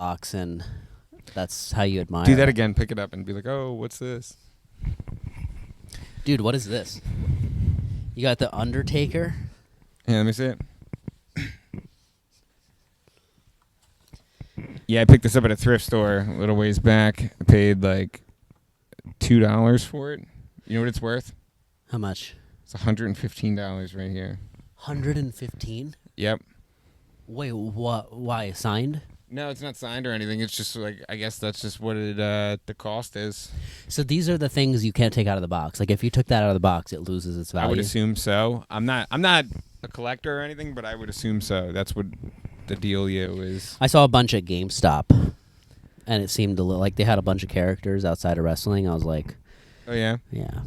box, and that's how you admire. Do that again. Pick it up and be like, "Oh, what's this?" Dude, what is this? You got the Undertaker. Yeah, let me see it. Yeah, I picked this up at a thrift store a little ways back. I paid like $2 for it. You know what it's worth? How much? It's $115 right here. 115. Yep. Wait, what? Why signed? No, it's not signed or anything. It's just like, I guess that's just what it the cost is. So these are the things you can't take out of the box. Like if you took that out of the box, it loses its value. I would assume so. I'm not a collector or anything, but I would assume so. That's what the dealio is. I saw a bunch at GameStop, and it seemed to look like they had a bunch of characters outside of wrestling. I was like, Oh yeah. yeah.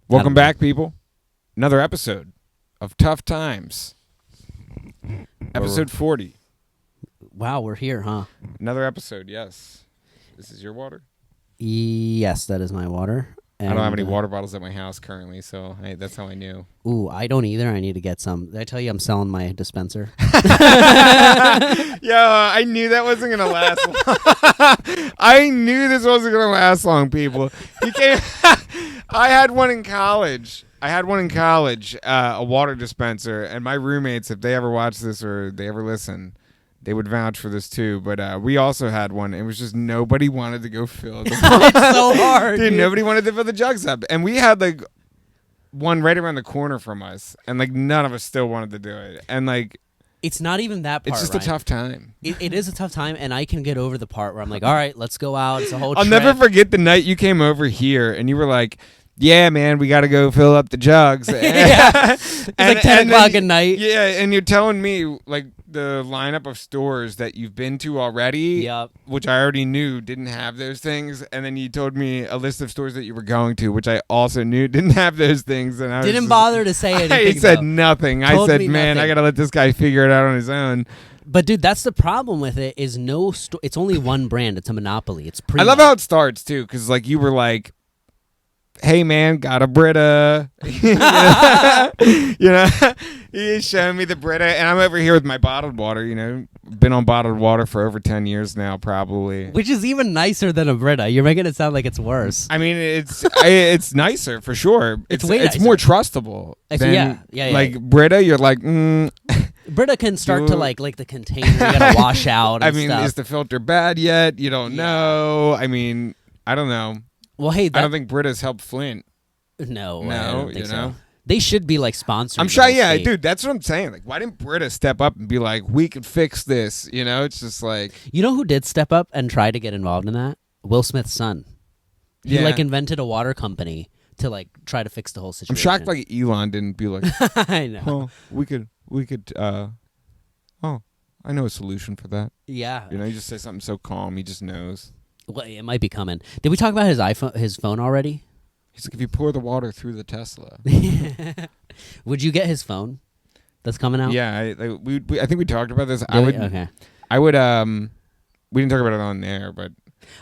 Welcome back, people. Another episode of Tough Times. Episode 40. Wow, we're here, huh? Another episode, yes. This is your water? Yes, that is my water. I don't have any water bottles at my house currently, so that's how I knew. Ooh, I don't either. I need to get some. Did I tell you I'm selling my dispenser? Yeah, I knew that wasn't going to last long. I knew this wasn't going to last long, people. I had one in college. A water dispenser, and my roommates, if they ever watch this or they ever listen, they would vouch for this too. But we also had one. It was just nobody wanted to go fill the It's so hard, dude. Nobody wanted to fill the jugs up, and we had like one right around the corner from us, and like none of us still wanted to do it, and like. It's not even that part. It's just Ryan. a tough time. It is a tough time, and I can get over the part where I'm like, all right, let's go out. It's a whole I'll trip. never forget the night you came over here, and you were like, yeah, man, we got to go fill up the jugs. Yeah. It's like 10 o'clock at night. Yeah, and you're telling me, like, the lineup of stores that you've been to already, Yep. which I already knew didn't have those things, and then you told me a list of stores that you were going to, which I also knew didn't have those things. And I Didn't bother to say anything, I said though. nothing. Told I said, me man, nothing. I got to let this guy figure it out on his own. But, dude, that's the problem with it is it's only one brand. It's a monopoly. It's Primo. I love how it starts, too, because, like, you were like, hey man, got a Brita. You know, he's showing me the Brita, and I'm over here with my bottled water. You know, been on bottled water for over 10 years now, probably. Which is even nicer than a Brita. You're making it sound like it's worse. I mean, it's nicer for sure. It's way it's nicer. more trustable. Than, yeah. Like Brita, you're like, Brita can start to like the container. You gotta wash out. And I mean, stuff. is the filter bad yet? You don't know. I mean, I don't know. Well, hey, I don't think Brita's helped Flint. No, I No, don't think you know. so. They should be like sponsored. I'm sure, yeah, dude. That's what I'm saying. Like, why didn't Brita step up and be like, "We could fix this"? You know, it's just like, You know who did step up and try to get involved in that? Will Smith's son. He like invented a water company to like try to fix the whole situation. I'm shocked. Like Elon didn't be like, I know. "Oh, we could. Oh, I know a solution for that." Yeah. You know, you just say something so calm, he just knows. Well, it might be coming. Did we talk about his phone already? He's like, if you pour the water through the Tesla. Would you get his phone that's coming out? Yeah, I think we talked about this. Okay. I would. We didn't talk about it on there, but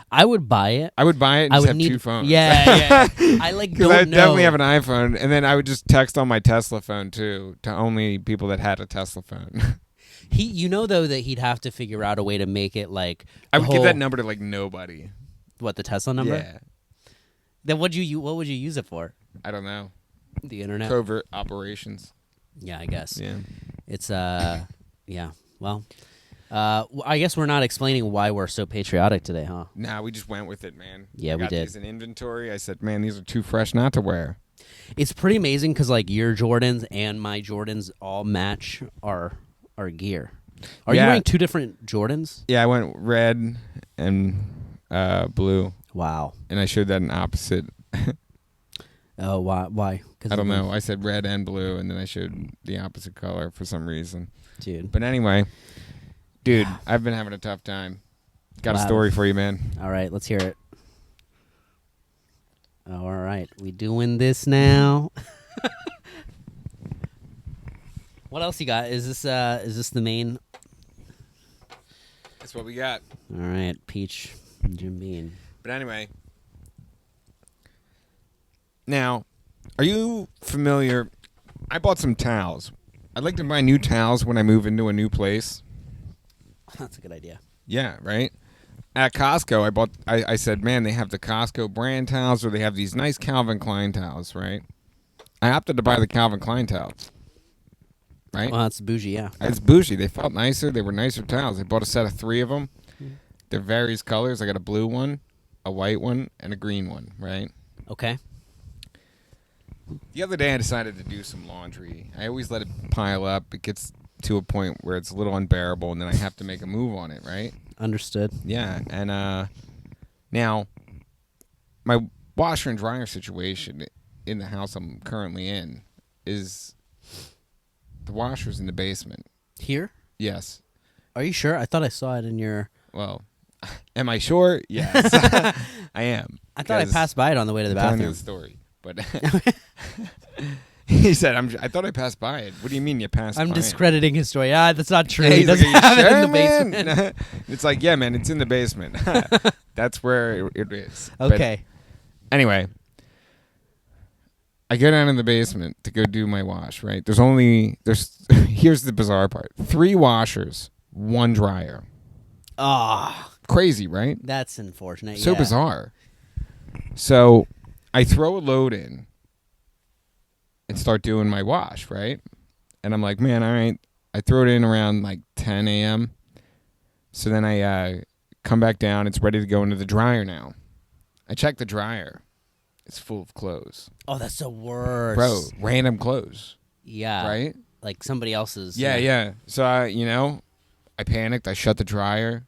I would buy it. I would buy it and just have two phones. Yeah. I like because don't I know. definitely have an iPhone, and then I would just text on my Tesla phone too to only people that had a Tesla phone. You know though that he'd have to figure out a way to make it like I would give that number to like nobody. What, the Tesla number? Yeah. Then what would you use it for? I don't know. The internet. Covert operations. Yeah, I guess. Yeah. It's yeah. Well, I guess we're not explaining why we're so patriotic today, huh? Nah, we just went with it, man. Yeah, we got did. These in inventory. I said, man, these are too fresh not to wear. It's pretty amazing because like your Jordans and my Jordans all match our gear. Are you wearing 2 different Jordans? Yeah, I went red and blue. Wow. And I showed that in opposite. Oh, why? I don't know. I said red and blue, and then I showed the opposite color for some reason. Dude. But anyway, dude, I've been having a tough time. Got a story for you, man. All right, let's hear it. All right, we doing this now. What else you got? Is this the main? That's what we got. All right, Peach, Jim Beam. But anyway, now, are you familiar? I bought some towels. I'd like to buy new towels when I move into a new place. That's a good idea. Yeah, right? At Costco, I said, man, they have the Costco brand towels or they have these nice Calvin Klein towels, right? I opted to buy the Calvin Klein towels. Right? Well, that's bougie, yeah. It's bougie. They felt nicer. They were nicer towels. I bought a set of 3 of them. They're various colors. I got a blue one, a white one, and a green one, right? Okay. The other day I decided to do some laundry. I always let it pile up. It gets to a point where it's a little unbearable, and then I have to make a move on it, right? Understood. Yeah, and now my washer and dryer situation in the house I'm currently in is the washer's in the basement. Here? Yes. Are you sure? I thought I saw it in your... Well, am I sure? Yes. I am. I thought I passed by it on the way to the I'm telling you bathroom. the story, but he said, I thought I passed by it. What do you mean you passed by it? I'm discrediting his story. That's not true. Hey, He doesn't like, have it sure, in the man? basement. It's like, yeah, man, it's in the basement. That's where it is. Okay. But anyway, I go down in the basement to go do my wash, right? There's here's the bizarre part. 3 washers, 1 dryer. Ah, Crazy, right? that's unfortunate. So yeah. bizarre. So I throw a load in and start doing my wash, right? And I'm like, man, all right. I throw it in around like 10 a.m. So then I come back down. It's ready to go into the dryer now. I check the dryer. It's full of clothes. Oh, that's the worst. Bro, random clothes. Yeah. Right? Like somebody else's. Yeah. So, I panicked. I shut the dryer.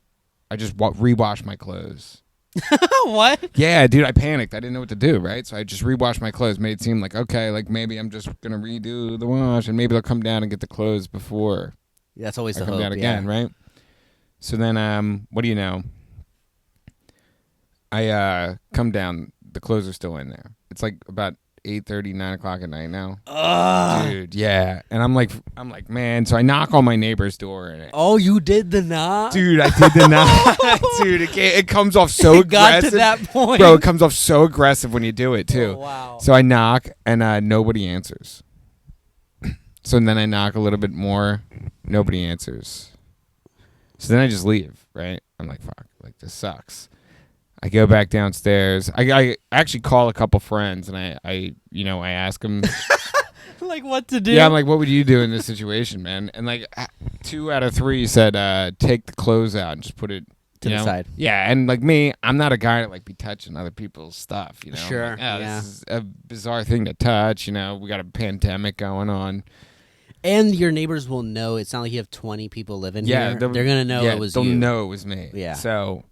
I just rewashed my clothes. What? Yeah, dude, I panicked. I didn't know what to do, right? So I just rewashed my clothes. Made it seem like, okay, like maybe I'm just going to redo the wash and maybe they'll come down and get the clothes before That's always I the come hope. down again, right? So then, what do you know? I come down. The clothes are still in there. It's like about 8:30, 9 o'clock at night now. Dude, yeah. And I'm like, man. So I knock on my neighbor's door. Oh, you did the knock? Dude, I did the knock. Dude, it comes off so It got aggressive. to that point. Bro, it comes off so aggressive when you do it, too. Oh, wow. So I knock, and nobody answers. So then I knock a little bit more. Nobody answers. So then I just leave, right? I'm like, fuck, like this sucks. I go back downstairs. I actually call a couple friends, and I ask them. Like what to do? Yeah, I'm like, what would you do in this situation, man? And like 2 out of 3 said, take the clothes out and just put it to the side. Yeah, and like me, I'm not a guy to like be touching other people's stuff. Sure. Like, yeah. This is a bizarre thing to touch. We got a pandemic going on. And your neighbors will know. It's not like you have 20 people living Yeah, here. They're gonna know it was they'll you. know it was me. Yeah. So,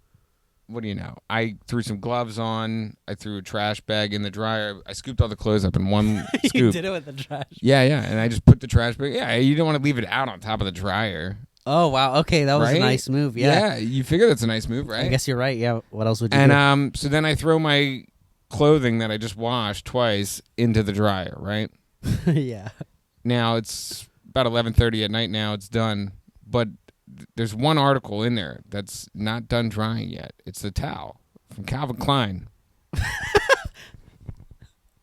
what do you know? I threw some gloves on. I threw a trash bag in the dryer. I scooped all the clothes up in one scoop. You did it with the trash. Yeah, and I just put the trash bag. Yeah, you don't want to leave it out on top of the dryer. Oh wow. Okay, that was right? a nice move. Yeah. You figure that's a nice move, right? I guess you're right. Yeah. What else would you do? And so then I throw my clothing that I just washed twice into the dryer, right? Yeah. Now it's about 11:30 at night now. It's done. But there's one article in there that's not done drying yet. It's the towel from Calvin Klein.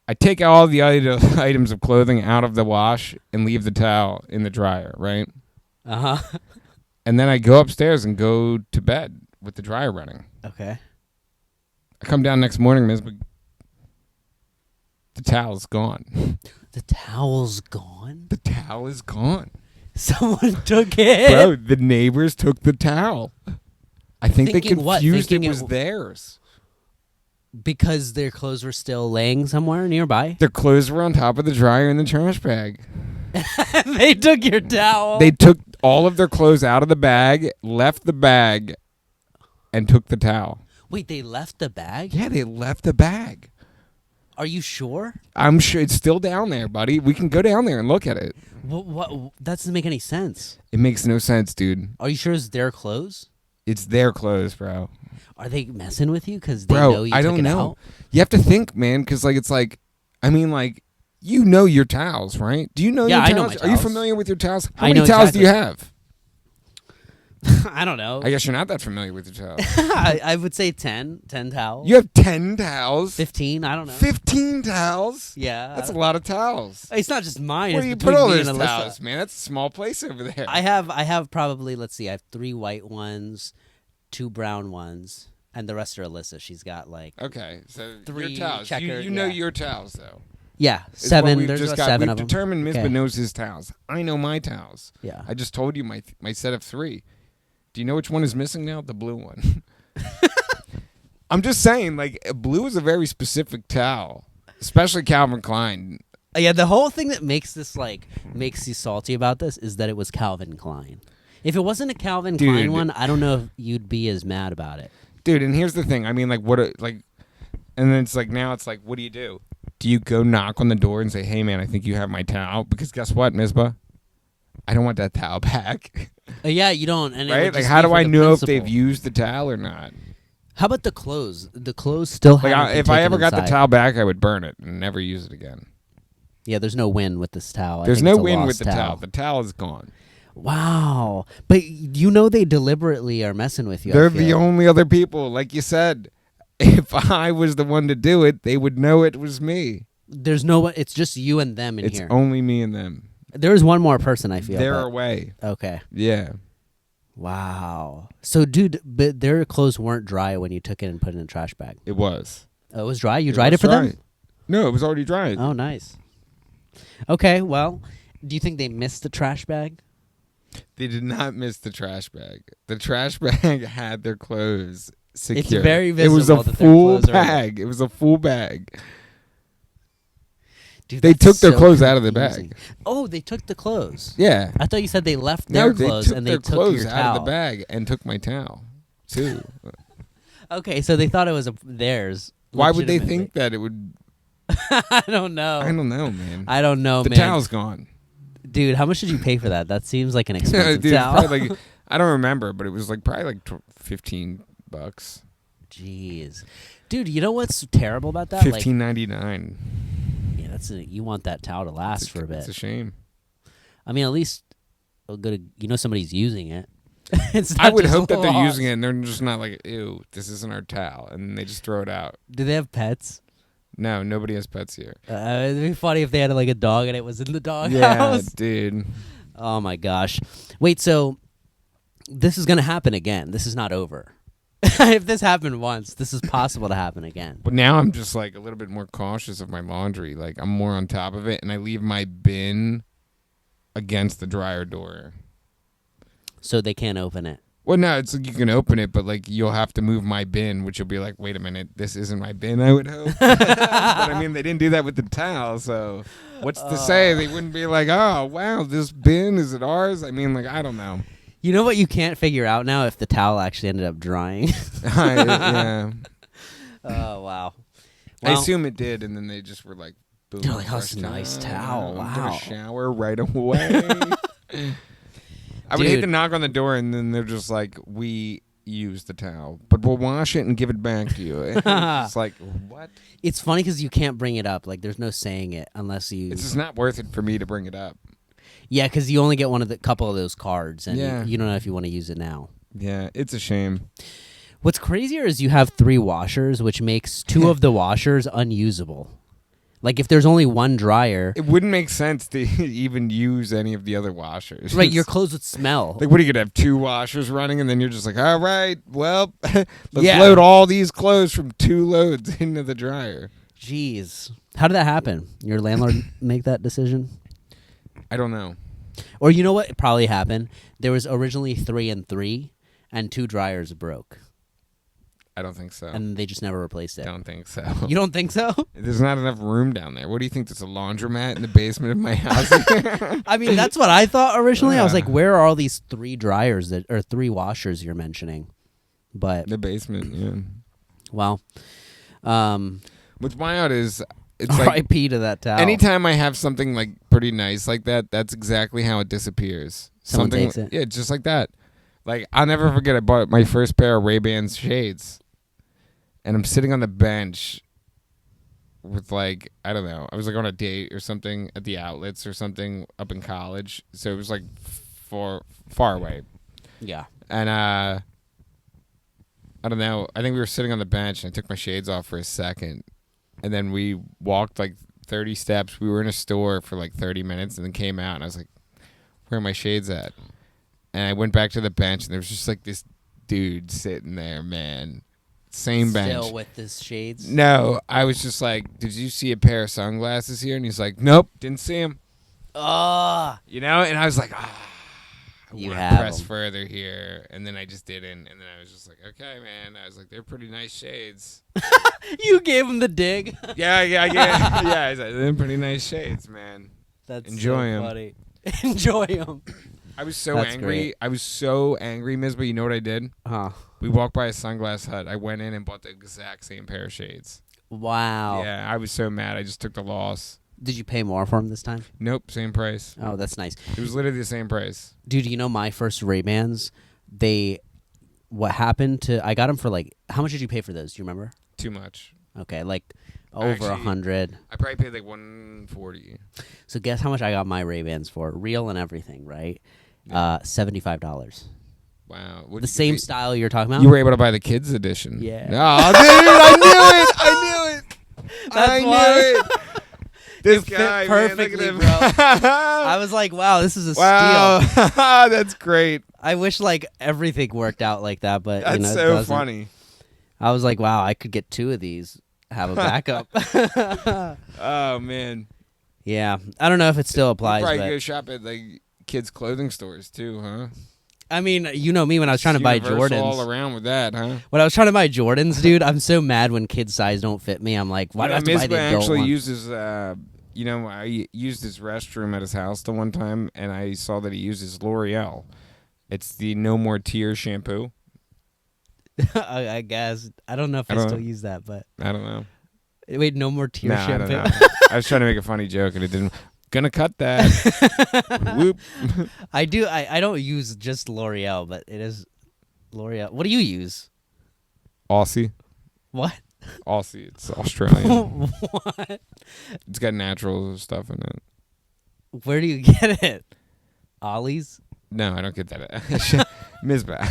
I take all the items of clothing out of the wash and leave the towel in the dryer, right? Uh-huh. And then I go upstairs and go to bed with the dryer running. Okay. I come down next morning, Misbah. The towel's gone. The towel's gone? The towel is gone. Someone took it. Bro, the neighbors took the towel. I think they Thinking what? confused Thinking it was it- theirs. Because their clothes were still laying somewhere nearby. Their clothes were on top of the dryer in the trash bag. They took your towel. They took all of their clothes out of the bag, left the bag, and took the towel. Wait, they left the bag? Yeah, they left the bag. Are you sure? I'm sure it's still down there, buddy. We can go down there and look at it. What? That doesn't make any sense. It makes no sense, dude. Are you sure it's their clothes? It's their clothes, bro. Are they messing with you because they Bro, know you I took don't it know. out? You have to think, man, because it's like, I mean, like, you know your towels, right? Do you know your Yeah, towels? I know my Are you towels. familiar with your towels? How I many know towels do you exactly. have? I don't know. I guess you're not that familiar with your towels. I would say 10 towels. You have 10 towels? 15, I don't know. 15 towels? Yeah. That's a lot of towels. It's not just mine. Where It's do you between put all me those and Alyssa. towels, man? That's a small place over there. I have probably, let's see, I have 3 white ones, 2 brown ones, and the rest are Alyssa. She's got like Okay, so 3 your towels. checkered, You know yeah. your towels, though. Yeah, Is what 7. we've There's just about got. 7 We've of them. determined Misbah Okay. knows his towels. I know my towels. Yeah. I just told you my set of 3. Do you know which one is missing now? The blue one. I'm just saying, like, blue is a very specific towel, especially Calvin Klein. Yeah, the whole thing that makes this makes you salty about this is that it was Calvin Klein. If it wasn't a Calvin Klein one, I don't know if you'd be as mad about it. Dude, and here's the thing. I mean, like, and then it's like, now it's like, what do you do? Do you go knock on the door and say, hey, man, I think you have my towel? Because guess what, Misbah? I don't want that towel back. Yeah, you don't. And it Right? would Like, just how be do for I the know if principle. they've used the towel or not? How about the clothes? The clothes still Like, haven't been if I taken ever got the inside. towel back, I would burn it and never use it again. Yeah, there's no win with this towel. I There's think no it's a win lost with the towel. The towel is gone. Wow. But you know they deliberately are messing with you. I They're feel. the only other people. Like you said, if I was the one to do it, they would know it was me. There's no one. It's just you and them in It's here. only me and them. There is one more person, I feel. They're but- away. Okay. Yeah. Wow. So, dude, but their clothes weren't dry when you took it and put it in a trash bag. It was. Oh, it was dry? You dried it for was dry. them? No, it was already dry. Oh, nice. Okay, well, do you think they missed the trash bag? They did not miss the trash bag. The trash bag had their clothes secure. very It was a visible that their full clothes are- bag. It was a full bag. Dude, They that's took their so clothes out of the confusing. bag. Oh, they took the clothes. Yeah. I thought you said they left No, their they clothes took and their they took clothes your out towel. of the bag and took my towel too. Okay, so they thought it was theirs. Why would they legitimately. think that it would? I don't know. I don't know, man. I don't know, The man. towel's gone. Dude, how much did you pay for that? That seems like an expensive Dude, it's towel. probably like, I don't remember, but it was like probably like $15. Jeez. Dude, you know what's terrible about that? Like, $15.99. yeah, you want that towel to last for a bit. It's a shame. I mean, at least somebody's using it. It's I not would just hope that they're lost. using it and they're just not like, ew, this isn't our towel, and they just throw it out. Do they have pets? No, nobody has pets here. It'd be funny if they had like a dog and it was in the dog Yeah, house. dude. Oh my gosh. Wait, so this is gonna happen again. This is not over. If this happened once, this is possible to happen again. But now I'm just like a little bit more cautious of my laundry. Like I'm more on top of it, and I leave my bin against the dryer door. So they can't open it. Well, no, it's like you can open it, but like you'll have to move my bin, which will be like, wait a minute, this isn't my bin. I would hope. But I mean, they didn't do that with the towel, so what's to say? They wouldn't be like, oh wow, this bin is it ours? I mean, like I don't know. You know what you can't figure out now if the towel actually ended up drying? Yeah. Oh wow. I Well, assume it did, and then they just were like, boom. They're like, oh, it's a fresh nice towel. I'm Wow. gonna shower right away. I would hate Dude. to knock on the door, and then they're just like, we use the towel, but we'll wash it and give it back to you. It's like, what? It's funny because you can't bring it up. Like, there's no saying it unless you. It's just not worth it for me to bring it up. Yeah, because you only get one of the couple of those cards, and Yeah. you don't know if you want to use it now. Yeah, it's a shame. What's crazier is you have 3 washers, which makes 2 of the washers unusable. Like, if there's only one dryer, It wouldn't make sense to even use any of the other washers. right, your clothes would smell. Like, what are you gonna have 2 washers running, and then you're just like, all right, well, let's Yeah. load all these clothes from 2 loads into the dryer. Jeez. How did that happen? Your landlord make that decision? I don't know. Or you know what probably happened? There was originally 3 and 3, and 2 dryers broke. I don't think so. And they just never replaced it. Don't think so. You don't think so? There's not enough room down there. What do you think? There's a laundromat in the basement of my house? I mean, that's what I thought originally. I was Yeah. like, where are all these 3 dryers or 3 washers you're mentioning? But The basement, yeah. well, What's wild is it's like R.I.P. to that towel. anytime I have something like pretty nice like that, that's exactly how it disappears. Someone Something, takes it. Yeah, just like that. Like I'll never forget. I bought my first pair of Ray-Ban shades, and I'm sitting on the bench with like I don't know. I was like on a date or something at the outlets or something up in college, so it was like far away. Yeah. And I don't know. I think we were sitting on the bench, and I took my shades off for a second, and then we walked like 30 steps. We were in a store for like 30 minutes, and then came out, and I was like, "Where are my shades at?" And I went back to the bench, and there was just like this dude sitting there, man. Same bench. Still with the shades? No, I was just like, "Did you see a pair of sunglasses here?" And he's like, "Nope, didn't see him." Ah. You know, and I was like, "Ah." I You wanna have press 'em. further here, and then I just didn't, and then I was just like, okay, man. I was like, they're pretty nice shades. You gave him the dig. yeah. I was like, they're pretty nice shades, man. That's Enjoy so 'em. funny. Enjoy them. I was so That's angry. great. I was so angry, Misbah. You know what I did? Huh. We walked by a sunglass hut. I went in and bought the exact same pair of shades. Wow. Yeah, I was so mad. I just took the loss. Did you pay more for them this time? Nope, same price. Oh, that's nice. It was literally the same price. Dude, you know my first Ray-Bans, what happened to, I got them for like, how much did you pay for those? Do you remember? Too much. Okay, like over Actually, 100. I probably paid like $140. So guess how much I got my Ray-Bans for? Real and everything, right? $75. Wow. The same style you're talking about? You were able to buy the kids edition. Yeah. Oh, dude, I knew it. That's I knew why. it. This It fit guy, perfectly, man, look at him. I was like, wow, this is a Wow, steal. that's great. I wish like everything worked out like that, but That's you know, it so doesn't. funny. I was like, wow, I could get 2 of these, have a backup. Oh man, Yeah, I don't know if it still you applies, probably but go shop at like kids' clothing stores too, huh? I mean, you know me when I was trying to buy Universal Jordans. all around with that, huh? When I was trying to buy Jordans, dude, I'm so mad when kids' size don't fit me. I'm like, why do I have to buy the Misbah adult actually one? uses, I used his restroom at his house the one time, and I saw that he uses L'Oreal. It's the No More Tears shampoo. I guess I don't know if I I don't still know. use that, but I don't know. wait, no more tear No, I don't shampoo. know. I was trying to make a funny joke, and it didn't. Gonna cut that. Whoop. I do. I don't use just L'Oreal, but it is L'Oreal. What do you use? Aussie. What? Aussie. It's Australian. What? It's got natural stuff in it. Where do you get it? Ollie's? No, I don't get that. Misbah.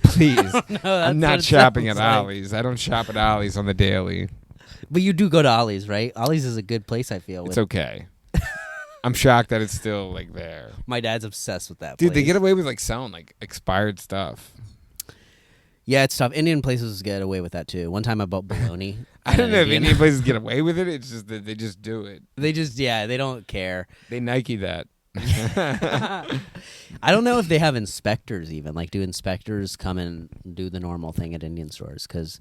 Please. No, that's I'm what not it shopping at sounds like. Ollie's. I don't shop at Ollie's on the daily. But you do go to Ollie's, right? Ollie's is a good place, I feel. It's okay. I'm shocked that it's still like there. My dad's obsessed with that Dude, place. they get away with like selling like expired stuff. Yeah, it's tough. Indian places get away with that too. One time I bought bologna. I don't know if Indian places get away with it. It's just that they just do it. They just, they don't care. They Nike that. I don't know if they have inspectors even. Like, do inspectors come and do the normal thing at Indian stores? Because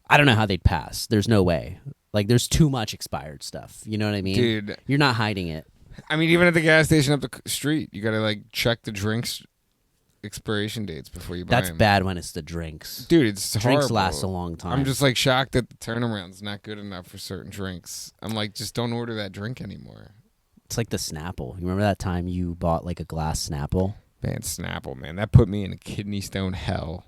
I don't know how they'd pass. There's no way. Like, there's too much expired stuff. You know what I mean? Dude, You're not hiding it. I mean, even at the gas station up the street, you gotta like check the drinks expiration dates before you buy That's them. bad when it's the drinks. Dude, it's Drinks horrible. last a long time. I'm just like shocked that the turnaround's not good enough for certain drinks. I'm like, just don't order that drink anymore. It's like the Snapple. You remember that time you bought like a glass Snapple? Man, Snapple, man, that put me in a kidney stone hell.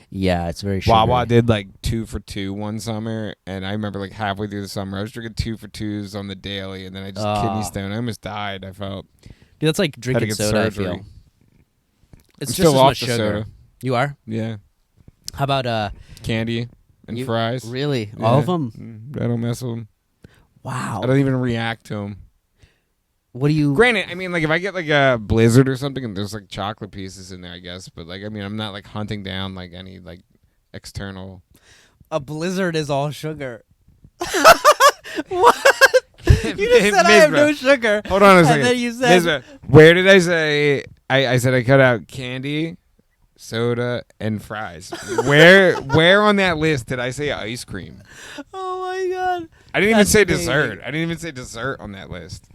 Yeah, it's very sugary. Wawa did like 2 for $2 one summer, and I remember like halfway through the summer, I was drinking 2 for $2s on the daily, and then I just kidney stone. I almost died. I felt. Dude, that's like drinking get soda, surgery. I feel. It's I'm just still as off much the sugar. soda. You are? Yeah, How about candy and You- fries. really? Yeah. All of them? I don't mess with them. Wow. I don't even react to them. What do you Granted, I mean, like if I get like a Blizzard or something, and there's like chocolate pieces in there, I guess. But like, I mean, I'm not like hunting down like any like external. A Blizzard is all sugar. What? You just said I have no sugar. Hold on a second. And then you said Misbah, where did I say? I said I cut out candy soda, and fries. Where on that list did I say ice cream? Oh my god! I didn't even That's say amazing. dessert. I didn't even say dessert on that list.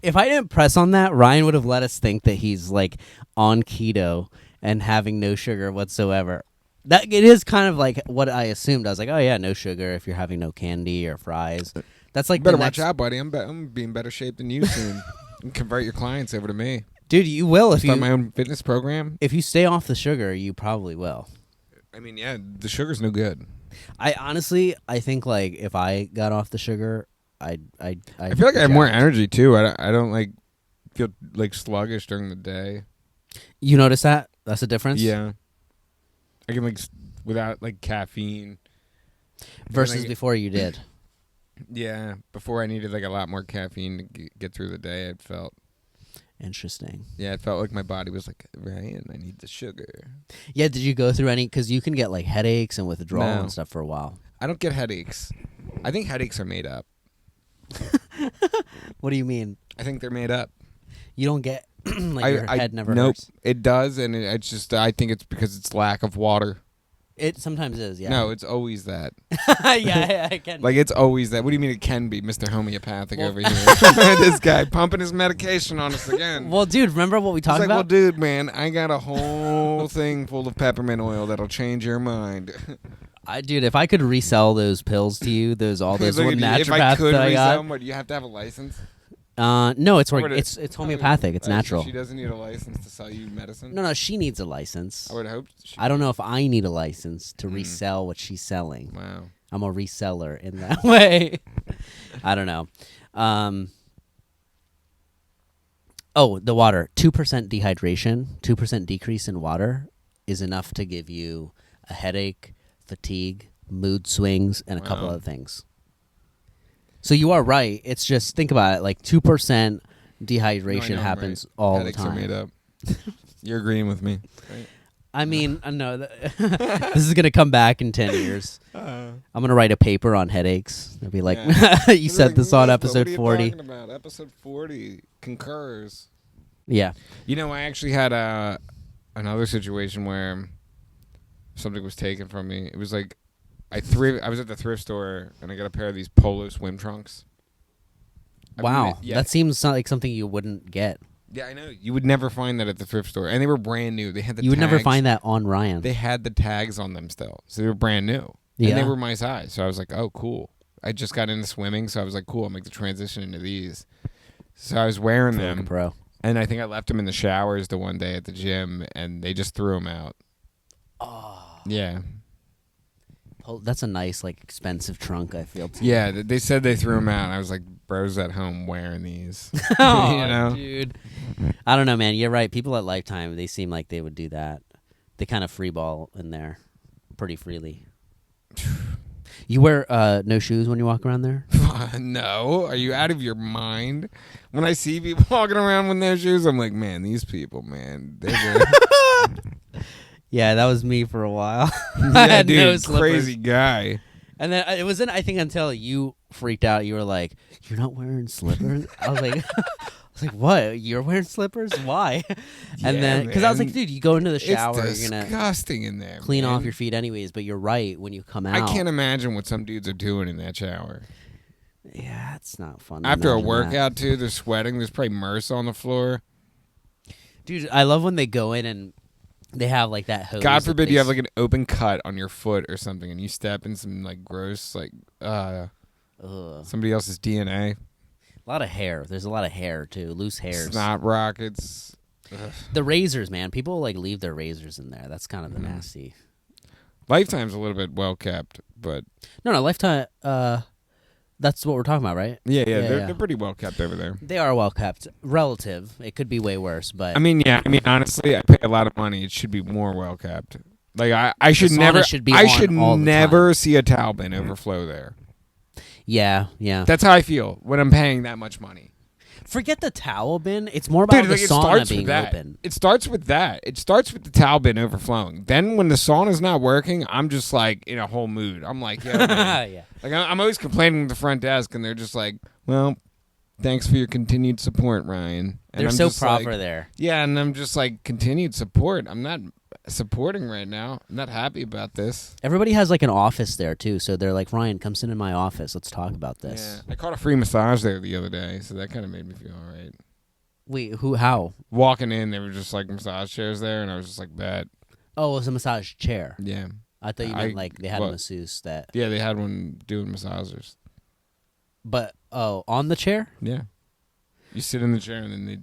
If I didn't press on that, Ryan would have let us think that he's like on keto and having no sugar whatsoever. That it is kind of like what I assumed. I was like, oh yeah, no sugar if you're having no candy or fries. That's like You better the watch next... out, buddy. I'm gonna be in better shape than you soon. You can convert your clients over to me. Dude, you will if Start you my own fitness program. if you stay off the sugar. You probably will. I mean, yeah, the sugar's no good. I honestly, I think like if I got off the sugar, I feel like I have more energy too. I don't like feel like sluggish during the day. You notice that? That's a difference. Yeah, I can like without like caffeine Versus before you did. Yeah, before I needed like a lot more caffeine to get through the day. It felt Interesting. Yeah, it felt like my body was like, Ryan, I need the sugar. Yeah, did you go through any? Because you can get like headaches and withdrawal No. and stuff for a while. I don't get headaches. I think headaches are made up. What do you mean? I think they're made up. You don't get like your head never nope, hurts? it does, and it's just I think it's because it's lack of water. It sometimes is, yeah. No, it's always that. yeah, I can. Like it's always that. What do you mean it can be, Mr. Homeopathic Well- over here? This guy pumping his medication on us again. Well, dude, remember what we He's talked like, well, about? dude, man, I got a whole thing full of peppermint oil that'll change your mind. Dude, if I could resell those pills to you, all those Look little at you. If I naturopaths could that I resell got. them, what, do you have to have a license? No, it's Or it's homeopathic. It's natural. She doesn't need a license to sell you medicine? No, she needs a license. I would hope. I don't know if I need a license to resell what she's selling. Wow. I'm a reseller in that way. I don't know. Oh, the water. 2% dehydration, 2% decrease in water is enough to give you a headache, fatigue, mood swings, and a couple Wow. other things. So you are right. It's just, think about it, like 2% dehydration No, I know I'm happens right. all Headaches the time. are made up. You're agreeing with me. Right? I mean, no, this is going to come back in 10 years. I'm going to write a paper on headaches. I'll be like, Yeah. you said this on episode 40. What are you talking about? Episode 40 concurs. Yeah. You know, I actually had another situation where something was taken from me. It was like I was at the thrift store and I got a pair of these polo swim trunks. Wow. Yeah. That seems like something you wouldn't get. Yeah, I know. You would never find that at the thrift store. And they were brand new. They had the You would never tags. find that on Ryan. They had the tags on them still. So they were brand new. Yeah. And they were my size. So I was like, oh, cool. I just got into swimming, so I was like, cool, I'll make the transition into these. So I was wearing Feel like a them. pro. And I think I left them in the showers the one day at the gym, and they just threw them out. Oh, Yeah. that's a nice, like, expensive trunk, I feel. Too. Yeah, they said they threw them out. And I was like, bro's at home wearing these. Oh, You know? dude. I don't know, man. You're right. People at Lifetime, they seem like they would do that. They kind of free ball in there pretty freely. You wear no shoes when you walk around there? No, are you out of your mind? When I see people walking around with their shoes, I'm like, man, these people, man, they're good. Yeah, that was me for a while. I Yeah, had dude, no slippers. crazy guy. And then it wasn't, I think, until you freaked out. You were like, "You're not wearing slippers?" I was like, "What? You're wearing slippers? Why?" And Yeah, then, because I was like, man. "Dude, you go into the shower, It's you're gonna disgusting in there. clean man. off your feet anyways." But you're right. When you come out, I can't imagine what some dudes are doing in that shower. Yeah, it's not fun. to After a imagine that. workout, too, they're sweating. There's probably MRSA on the floor. Dude, I love when they go in and they have like that hose. God that forbid they you have like an open cut on your foot or something, and you step in some like gross like Ugh. somebody else's DNA. A lot of hair. There's a lot of hair too, loose hairs. Snot rockets. Ugh. The razors, man. People like leave their razors in there. That's kind of the Mm-hmm. nasty. Lifetime's a little bit well kept, but No, Lifetime. That's what we're talking about, right? yeah, Yeah, they're pretty well kept over there. They are well kept. Relative. It could be way worse, but I mean, honestly, I pay a lot of money. It should be more well kept. Like I should sauna never, should be I on should all the never see a towel bin overflow there. yeah. That's how I feel when I'm paying that much money. Forget the towel bin. It's more about Dude, the like, it sauna starts being with that. open. It starts with that. It starts with the towel bin overflowing. Then when the sauna's not working, I'm just like in a whole mood. I'm like, yo, man. Yeah. Like I'm always complaining to the front desk, and they're just like, well, thanks for your continued support, Ryan. And They're I'm so just proper like, there. Yeah, and I'm just like, continued support. I'm not. supporting right now. I'm not happy about this. Everybody has like an office there too, so they're like, Ryan, come sit in my office. Let's talk about this. Yeah, I caught a free massage there the other day, so that kind of made me feel all right. Wait, who? How? Walking in, there were just like massage chairs there, and I was just like, "Bet." Oh, it was a massage chair. Yeah. I thought you meant like they had a masseuse that. Yeah, they had one doing massages. But on the chair. Yeah. You sit in the chair and then they.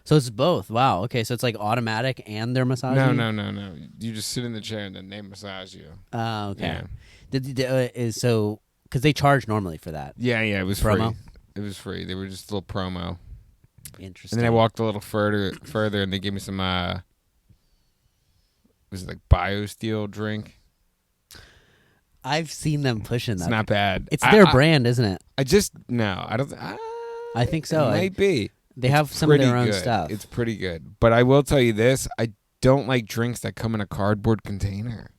So it's both. Wow. Okay, so it's like automatic and they're massaging. No. You just sit in the chair and then they massage you. Oh, okay. Yeah. So because they charge normally for that. Yeah. It was Promo? free. It was free. They were just a little promo. Interesting. And then I walked a little further, and they gave me some. Was it like BioSteel drink? I've seen them pushing that. It's not bad. It's their brand, isn't it? I don't. I think so. It might be. They have some of their own good. stuff. It's pretty good. But I will tell you this: I don't like drinks that come in a cardboard container.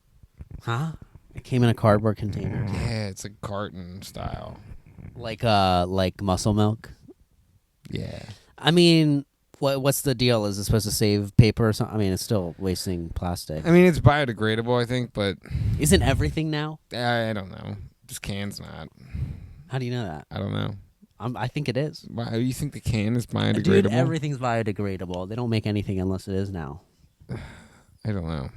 Huh? It came in a cardboard container. Yeah, it's like carton style. Like muscle milk. Yeah. I mean, what's the deal? Is it supposed to save paper or something? I mean, it's still wasting plastic. I mean, it's biodegradable, I think, but Isn't everything now? I don't know. This can's not. How do you know that? I don't know. I think it is. Why you think the can is biodegradable? Dude, everything's biodegradable. They don't make anything unless it is now. I don't know.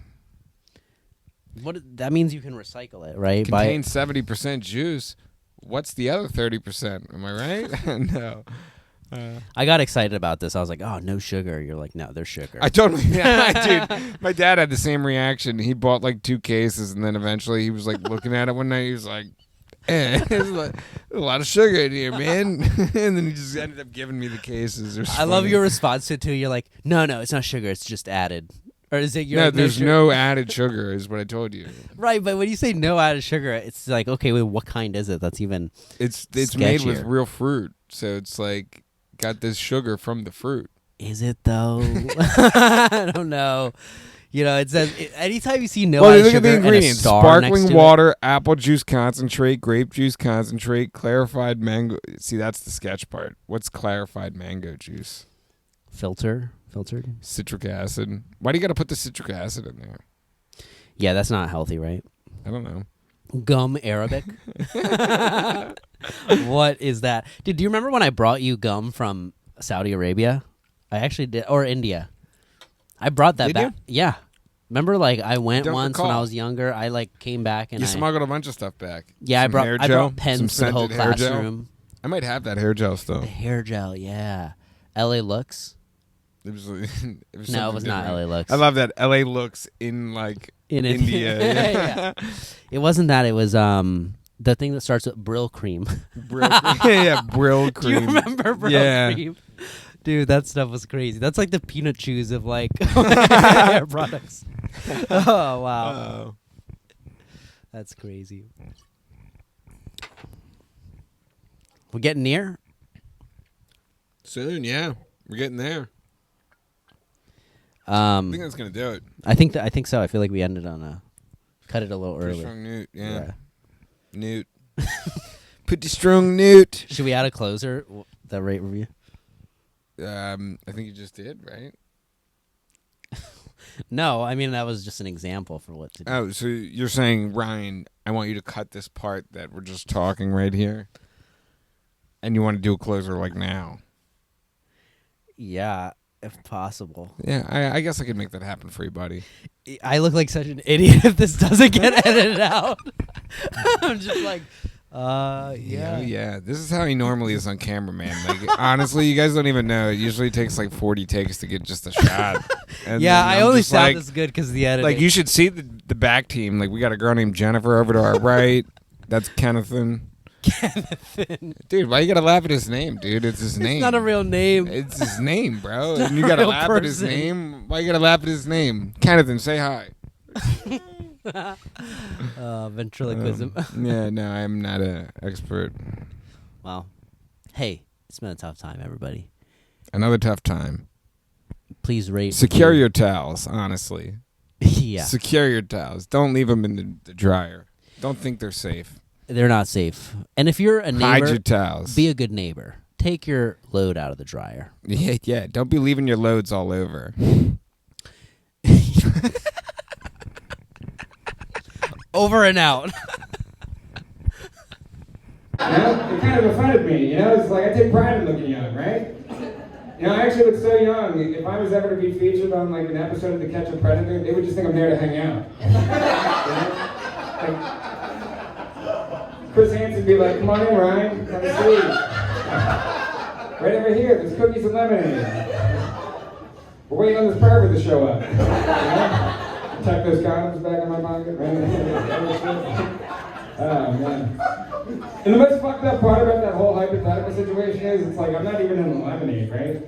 That means you can recycle it, right? Contains 70% juice. What's the other 30%? Am I right? No. I got excited about this. I was like, "Oh, no sugar." You're like, "No, there's sugar." I totally, dude. My dad had the same reaction. He bought like 2 cases, and then eventually he was like looking at it one night. He was like, there's a lot of sugar in here, man. And then he just ended up giving me the cases. I love your response to it too. You're like, "No, it's not sugar. It's just added." Or is it? No, there's no added sugar. Is what I told you. Right, but when you say no added sugar, it's like, okay, wait, what kind is it? That's even. It's made with real fruit, so it's like. Got this sugar from the fruit. Is it though? I don't know. You know, it says anytime you see no added look sugar at the ingredients: and a star sparkling next to water, apple juice concentrate, grape juice concentrate, clarified mango. See, that's the sketch part. What's clarified mango juice? filtered. Citric acid. Why do you got to put the citric acid in there? Yeah, that's not healthy, right? I don't know. Gum Arabic. What is that? Dude, do you remember when I brought you gum from Saudi Arabia? I actually did, or India. I brought that Did back. you? Yeah. Remember, like, I went Don't once recall. when I was younger. I, like, came back and You smuggled a bunch of stuff back. Yeah, Some hair I gel, brought pens some for the whole scented hair gel. classroom. I might have that hair gel still. The hair gel, yeah. LA Looks. It was No, it was something not different. LA Looks. I love that LA Looks in like In India. Yeah. It wasn't that. It was the thing that starts with Brill Cream. Brill cream. Yeah, Brill Do you cream. remember Brill Yeah. Cream? Dude, that stuff was crazy. That's like the peanut chews of like hair products. Oh wow, Oh. that's crazy. We're getting near. Soon, yeah. We're getting there. I I think that's gonna do it. I think so. I feel like we ended on cut it a little Pretty early. strong newt, yeah. Newt. Pretty strong newt. Should we add a closer? The rate review. I think you just did, right? No, I mean that was just an example for what to do. Oh, so you're saying, Ryan, I want you to cut this part that we're just talking right here, and you want to do a closer like now? Yeah, if possible. Yeah, I guess I could make that happen for you, buddy. I look like such an idiot if this doesn't get edited out. I'm just like, yeah. Yeah. This is how he normally is on camera, man. Like, honestly, you guys don't even know. It usually takes like 40 takes to get just a shot. And Yeah, then I I'm only just sound like, this good because the editing. like you should see the back team. Like we got a girl named Jennifer over to our right. That's Kennethan. Dude, why you gotta laugh at his name, dude? It's his name. It's not a real name. It's his name, bro. It's not And you a gotta real laugh at his person. name. Why you gotta laugh at his name? Kennethan, say hi. Ventriloquism. Yeah, no, I'm not an expert. Well, hey, it's been a tough time, everybody. Another tough time. Please rate. Secure review. your towels, honestly. Yeah, Secure your towels. Don't leave them in the dryer. Don't think they're safe. they're not safe. And if you're a Hide neighbor, your towels. be a good neighbor. Take your load out of the dryer. Yeah. Don't be leaving your loads all over. Over and out. You know, it kind of offended me, you know? It's like, I take pride in looking young, right? You know, I actually look so young. If I was ever to be featured on like an episode of To Catch a Predator, they would just think I'm there to hang out. You know? Like, Chris Hansen would be like, come on in, Ryan, have a seat. Right over here, there's cookies and lemonade. We're waiting on this pervert to show up. You know? Tuck those condoms back in my pocket, right? Oh, man. And the most fucked up part about that whole hypothetical situation is, it's like, I'm not even in the lemonade, right?